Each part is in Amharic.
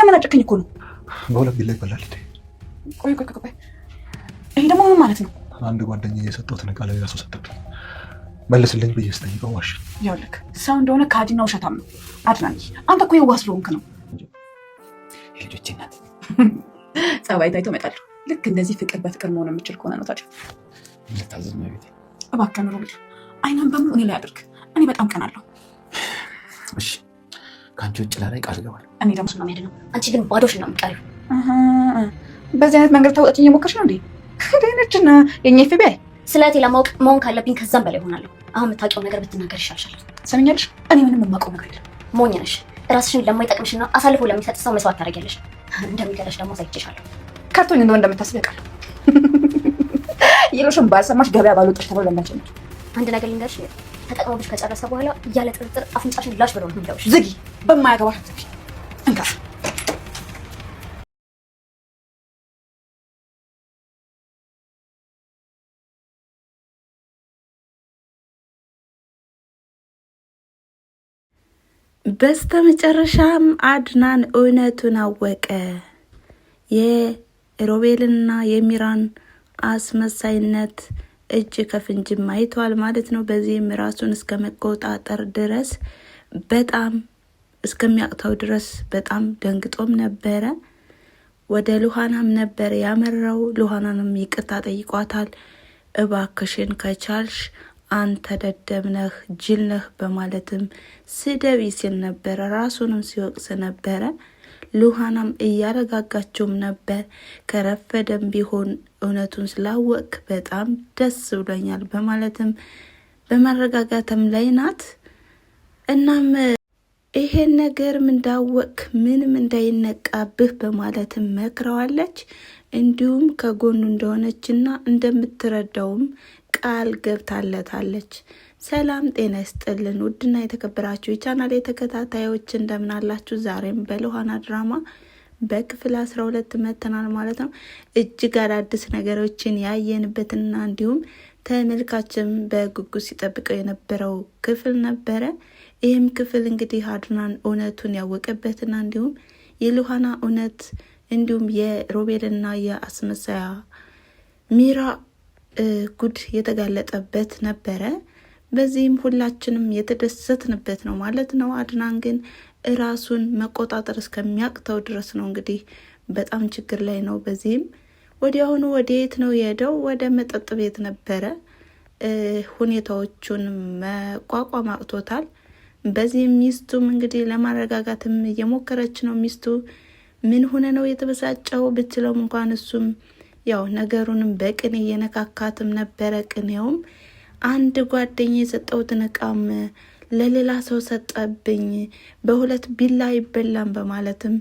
እያመናጨከኝ እኮ ነው። በሁለት ቢላ ይበላል እንዴ? ቆይ ይሄ ደግሞ ምን ማለት ነው? አንድ ጓደኛዬ የሰጠሁትን ዕቃ ለሌላ ሰው ሰጠብኝ። መልስልኝ ብዬ ስጠይቀው ዋሽ። ይኸውልህ ሰው እንደሆነ ከሃዲና ውሸታም ነው። አድናኝ አንተ እኮ የዋህ ስለሆንክ ነው። የልጆቼ እናት ጸባይ ታይቶ እመጣለሁ። ልክ እንደዚህ ፍቅር በፍቅር መሆን የምችል ከሆነ ነው። ታዲያ ልታዘዝ ነው ቤቴ። እባክህን ሮቤል አይናን በሙሉ እኔ ላይ አድርግ። እኔ በጣም ቀናለሁ። እሺ ከአንቺ ውጭ ላላይ ቃል እገባለሁ። እኔ ደግሞ ነው የሚሄድ ነው። አንቺ ግን ባዶሽ ነው የምትቀሪው። በዚህ አይነት መንገድ ተውጣጭ እየሞከርሽ ነው እንዴ? ደህነችና የኛ FBI ስለቴ ለማወቅ መሆን ካለብኝ ከዛም በላይ ሆናለሁ። አሁን የምታውቂው ነገር ብትናገር ይሻልሻል። ሰምኛለሽ? እኔ ምንም የማውቀው ነገር የለም። ሞኝ ነሽ። ራስሽን ለማይጠቅምሽና አሳልፎ ለሚሰጥ ሰው መስዋዕት ታደርጊያለሽ። እንደሚገለሽ ደግሞ ሳይችሻለሁ። ካርቶኝ እንደው እንደምታስብ ያውቃለሁ። ይሉሽም ባልሰማሽ ገበያ ባልወጣሽ ተብሎ ለማንችል ነው። አንድ ነገር ልንገርሽ፣ ተጠቅሞብሽ ከጨረሰ በኋላ እያለ ጥርጥር አፍንጫሽን ላሽ ብሎ ነው የሚለውሽ። ዝጊ፣ በማያገባሽ ዝጊ። እንካ በስተመጨረሻም አድናን እውነቱን አወቀ። የሮቤልና የሚራን አስመሳይነት እጅ ከፍንጅም አይቷል ማለት ነው። በዚህም ራሱን እስከ መቆጣጠር ድረስ በጣም እስከሚያቅተው ድረስ በጣም ደንግጦም ነበረ። ወደ ሉሃናም ነበር ያመራው። ሉሃናንም ይቅርታ ጠይቋታል። እባክሽን ከቻልሽ አንተ ደደብ ነህ፣ ጅል ነህ በማለትም ስደብ ሲል ነበረ። ራሱንም ሲወቅስ ነበረ። ሉሃናም እያረጋጋችውም ነበር። ከረፈደም ቢሆን እውነቱን ስላወቅ በጣም ደስ ብሎኛል በማለትም በማረጋጋትም ላይ ናት። እናም ይሄን ነገር እንዳወቅ ምንም እንዳይነቃብህ በማለትም መክረዋለች። እንዲሁም ከጎኑ እንደሆነችና እንደምትረዳውም ቃል ገብታለታለች። ሰላም ጤና ይስጥልን ውድና የተከበራችሁ የቻናል ተከታታዮች እንደምን አላችሁ? ዛሬም በሉሃና ድራማ በክፍል 12 መተናል ማለት ነው። እጅግ አዳዲስ ነገሮችን ያየንበትና እንዲሁም ተመልካችም በጉጉት ሲጠብቀው የነበረው ክፍል ነበረ። ይህም ክፍል እንግዲህ አድናን እውነቱን ያወቀበትና እንዲሁም የሉሃና እውነት እንዲሁም የሮቤልና የአስመሳያ ሚራ ጉድ የተጋለጠበት ነበረ። በዚህም ሁላችንም የተደሰትንበት ነው ማለት ነው። አድናን ግን ራሱን መቆጣጠር እስከሚያቅተው ድረስ ነው እንግዲህ በጣም ችግር ላይ ነው። በዚህም ወዲያውኑ ወደየት ነው የሄደው? ወደ መጠጥ ቤት ነበረ። ሁኔታዎቹን መቋቋም አቅቶታል። በዚህም ሚስቱም እንግዲህ ለማረጋጋትም እየሞከረች ነው። ሚስቱ ምን ሆነ ነው የተበሳጨው ብትለውም እንኳን እሱም ያው ነገሩንም በቅኔ እየነካካትም ነበረ። ቅኔውም አንድ ጓደኛ የሰጠውትን እቃም ለሌላ ሰው ሰጠብኝ፣ በሁለት ቢላ ይበላም በማለትም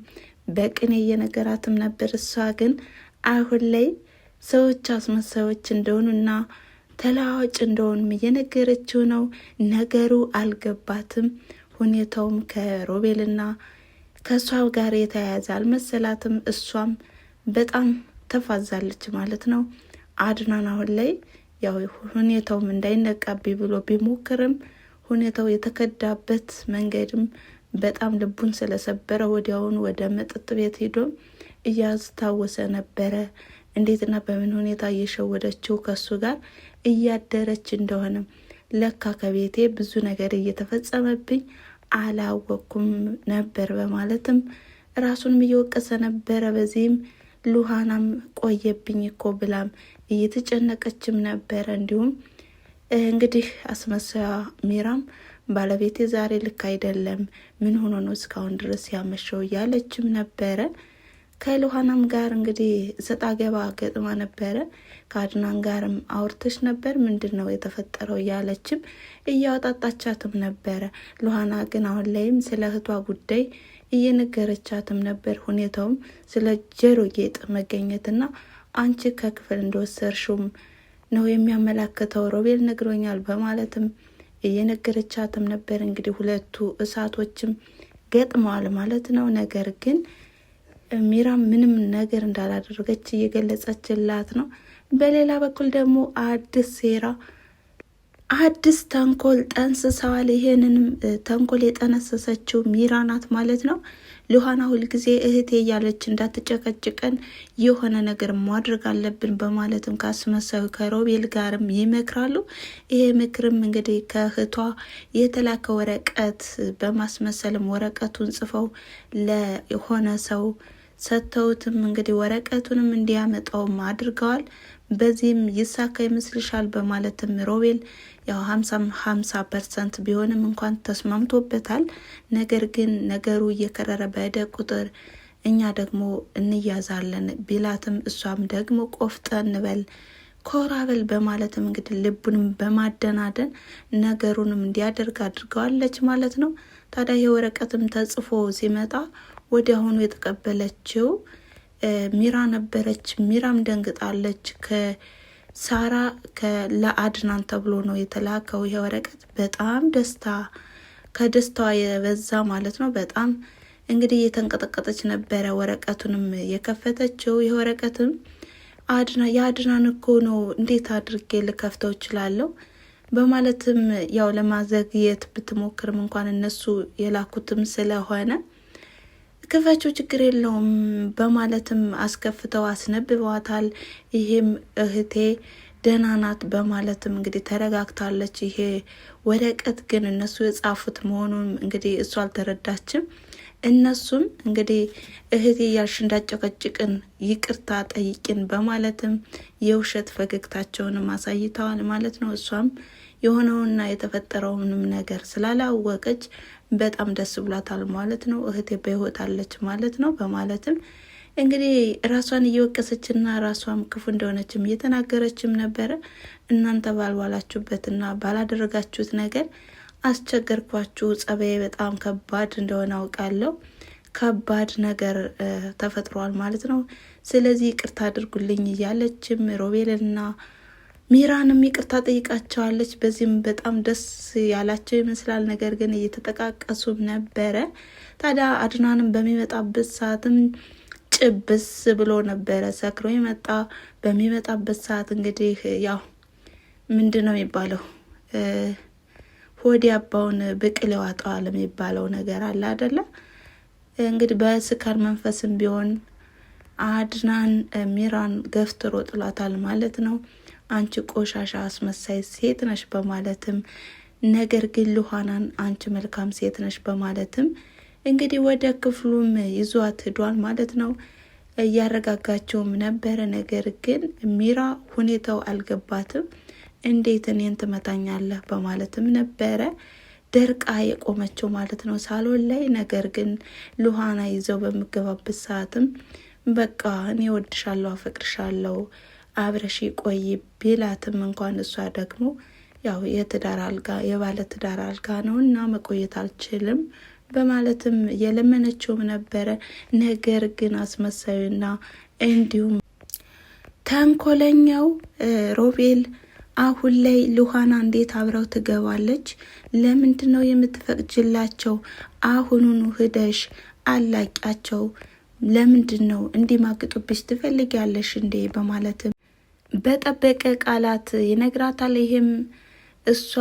በቅኔ እየነገራትም ነበር። እሷ ግን አሁን ላይ ሰዎች አስመሳዮች እንደሆኑና ተለዋዋጭ እንደሆኑም እየነገረችው ነው። ነገሩ አልገባትም። ሁኔታውም ከሮቤልና ከእሷ ጋር የተያያዘ አልመሰላትም። እሷም በጣም ተፋዛለች ማለት ነው። አድናን አሁን ላይ ያው ሁኔታውም እንዳይነቃብኝ ብሎ ቢሞክርም ሁኔታው የተከዳበት መንገድም በጣም ልቡን ስለሰበረ ወዲያውኑ ወደ መጠጥ ቤት ሄዶ እያስታወሰ ነበረ እንዴትና በምን ሁኔታ እየሸወደችው ከሱ ጋር እያደረች እንደሆነ። ለካ ከቤቴ ብዙ ነገር እየተፈጸመብኝ አላወኩም ነበር በማለትም ራሱንም እየወቀሰ ነበረ። በዚህም ሉሃናም ቆየብኝ እኮ ብላም እየተጨነቀችም ነበረ። እንዲሁም እንግዲህ አስመሳያ ሚራም ባለቤቴ ዛሬ ልክ አይደለም፣ ምን ሆኖ ነው እስካሁን ድረስ ያመሸው እያለችም ነበረ። ከሉሃናም ጋር እንግዲህ ሰጣ ገባ ገጥማ ነበረ። ከአድናን ጋርም አውርተሽ ነበር፣ ምንድን ነው የተፈጠረው እያለችም እያወጣጣቻትም ነበረ። ሉሃና ግን አሁን ላይም ስለ እህቷ ጉዳይ እየነገረቻትም ነበር። ሁኔታውም ስለ ጆሮ ጌጥ መገኘትና አንቺ ከክፍል እንደወሰድሽውም ነው የሚያመላክተው፣ ሮቤል ነግሮኛል በማለትም እየነገረቻትም ነበር። እንግዲህ ሁለቱ እሳቶችም ገጥመዋል ማለት ነው። ነገር ግን ሚራም ምንም ነገር እንዳላደረገች እየገለጸችላት ነው። በሌላ በኩል ደግሞ አዲስ ሴራ አዲስ ተንኮል ጠንስሰዋል። ይሄንንም ተንኮል የጠነሰሰችው ሚራ ናት ማለት ነው። ሉሃና ሁልጊዜ እህቴ እያለች እንዳትጨቀጭቀን የሆነ ነገር ማድረግ አለብን በማለትም ከአስመሳዩ ከሮቤል ጋርም ይመክራሉ። ይሄ ምክርም እንግዲህ ከእህቷ የተላከ ወረቀት በማስመሰልም ወረቀቱን ጽፈው ለሆነ ሰው ሰጥተውትም እንግዲህ ወረቀቱንም እንዲያመጣውም አድርገዋል። በዚህም ይሳካ ይመስልሻል በማለትም ሮቤል ያው 50% ቢሆንም እንኳን ተስማምቶበታል። ነገር ግን ነገሩ እየከረረ በሄደ ቁጥር እኛ ደግሞ እንያዛለን ቢላትም እሷም ደግሞ ቆፍጠን በል ኮራበል በማለትም እንግዲህ ልቡንም በማደናደን ነገሩንም እንዲያደርግ አድርገዋለች ማለት ነው። ታዲያ የወረቀትም ተጽፎ ሲመጣ ወዲያውኑ የተቀበለችው ሚራ ነበረች። ሚራም ደንግጣለች። ከሳራ ለአድናን ተብሎ ነው የተላከው ይሄ ወረቀት። በጣም ከደስታዋ የበዛ ማለት ነው። በጣም እንግዲህ እየተንቀጠቀጠች ነበረ ወረቀቱንም የከፈተችው። ይሄ ወረቀትም የአድናን እኮ ነው፣ እንዴት አድርጌ ልከፍተው እችላለሁ በማለትም ያው ለማዘግየት ብትሞክርም እንኳን እነሱ የላኩትም ስለሆነ ክፈችው ችግር የለውም በማለትም አስከፍተው አስነብበዋታል። ይሄም እህቴ ደህና ናት በማለትም እንግዲህ ተረጋግታለች። ይሄ ወረቀት ግን እነሱ የጻፉት መሆኑን እንግዲህ እሱ አልተረዳችም። እነሱም እንግዲህ እህቴ ያልሽ እንዳጨቀጭቅን ይቅርታ ጠይቂን በማለትም የውሸት ፈገግታቸውንም አሳይተዋል ማለት ነው። እሷም የሆነውና የተፈጠረውንም ነገር ስላላወቀች በጣም ደስ ብሏታል ማለት ነው። እህቴ በህይወት አለች ማለት ነው በማለትም እንግዲህ ራሷን እየወቀሰችና ራሷም ክፉ እንደሆነችም እየተናገረችም ነበረ። እናንተ ባልዋላችሁበትና ባላደረጋችሁት ነገር አስቸገርኳችሁ፣ ጸባዬ በጣም ከባድ እንደሆነ አውቃለሁ፣ ከባድ ነገር ተፈጥሯል ማለት ነው። ስለዚህ ይቅርታ አድርጉልኝ እያለችም ሮቤልና ሚራንም ይቅርታ ጠይቃቸዋለች። በዚህም በጣም ደስ ያላቸው ይመስላል። ነገር ግን እየተጠቃቀሱም ነበረ። ታዲያ አድናንም በሚመጣበት ሰዓትም ጭብስ ብሎ ነበረ ሰክሮ የመጣ። በሚመጣበት ሰዓት እንግዲህ ያው ምንድን ነው የሚባለው ሆዲ አባውን ብቅል ያዋጣዋል የሚባለው ነገር አለ አይደለ? እንግዲህ በስካር መንፈስም ቢሆን አድናን ሚራን ገፍትሮ ጥሏታል ማለት ነው። አንቺ ቆሻሻ አስመሳይ ሴት ነሽ በማለትም ነገር ግን ሉሃናን አንቺ መልካም ሴት ነሽ በማለትም እንግዲህ ወደ ክፍሉም ይዟት ሄዷል ማለት ነው። እያረጋጋቸውም ነበረ። ነገር ግን ሚራ ሁኔታው አልገባትም። እንዴት እኔን ትመታኛለህ በማለትም ነበረ ደርቃ የቆመችው ማለት ነው ሳሎን ላይ። ነገር ግን ሉሃና ይዘው በሚገባበት ሰዓትም በቃ እኔ ወድሻለሁ፣ አፈቅርሻለሁ፣ አብረሽ ቆይ ቢላትም እንኳን እሷ ደግሞ ያው የባለ ትዳር አልጋ ነው እና መቆየት አልችልም በማለትም የለመነችውም ነበረ። ነገር ግን አስመሳዩና እንዲሁም ተንኮለኛው ሮቤል አሁን ላይ ሉሃና እንዴት አብረው ትገባለች? ለምንድን ነው የምትፈቅጅላቸው? አሁኑኑ ሂደሽ አላቂያቸው። ለምንድን ነው እንዲማግጡብሽ ትፈልጊያለሽ እንዴ? በማለትም በጠበቀ ቃላት ይነግራታል። ይሄም እሷ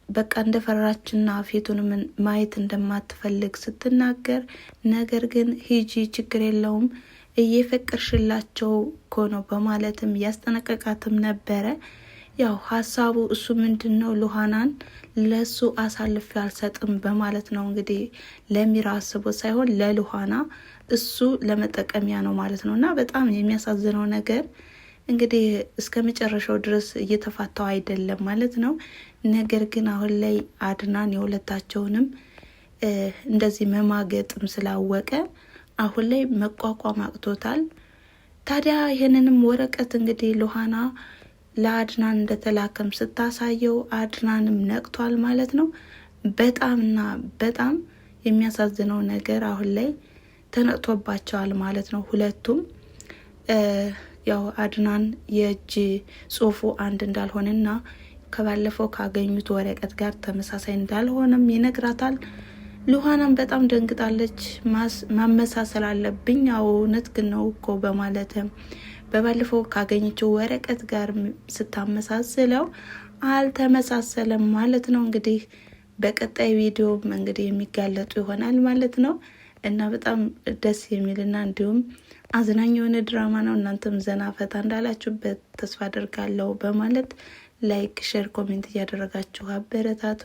በቃ እንደፈራችና ፊቱንም ማየት እንደማትፈልግ ስትናገር፣ ነገር ግን ሂጂ ችግር የለውም እየፈቀርሽላቸው እኮ ነው በማለትም ያስጠነቀቃትም ነበረ። ያው ሀሳቡ እሱ ምንድን ነው ሉሃናን ለሱ አሳልፌ አልሰጥም በማለት ነው እንግዲህ ለሚራ አስቦ ሳይሆን ለሉሃና እሱ ለመጠቀሚያ ነው ማለት ነው። እና በጣም የሚያሳዝነው ነገር እንግዲህ እስከ መጨረሻው ድረስ እየተፋታው አይደለም ማለት ነው። ነገር ግን አሁን ላይ አድናን የሁለታቸውንም እንደዚህ መማገጥም ስላወቀ አሁን ላይ መቋቋም አቅቶታል። ታዲያ ይህንንም ወረቀት እንግዲህ ሉሃና ለአድናን እንደተላከም ስታሳየው አድናንም ነቅቷል ማለት ነው። በጣምና በጣም የሚያሳዝነው ነገር አሁን ላይ ተነቅቶባቸዋል ማለት ነው ሁለቱም። ያው አድናን የእጅ ጽሁፉ አንድ እንዳልሆነና ከባለፈው ካገኙት ወረቀት ጋር ተመሳሳይ እንዳልሆነም ይነግራታል። ሉሃናም በጣም ደንግጣለች። ማመሳሰል አለብኝ እውነት ግን ነው እኮ በማለትም በባለፈው ካገኘችው ወረቀት ጋር ስታመሳስለው አልተመሳሰለም ማለት ነው። እንግዲህ በቀጣይ ቪዲዮ እንግዲህ የሚጋለጡ ይሆናል ማለት ነው። እና በጣም ደስ የሚልና እንዲሁም አዝናኝ የሆነ ድራማ ነው። እናንተም ዘና ፈታ እንዳላችሁበት ተስፋ አደርጋለሁ በማለት ላይክ፣ ሼር፣ ኮሜንት እያደረጋችሁ አበረታቱ።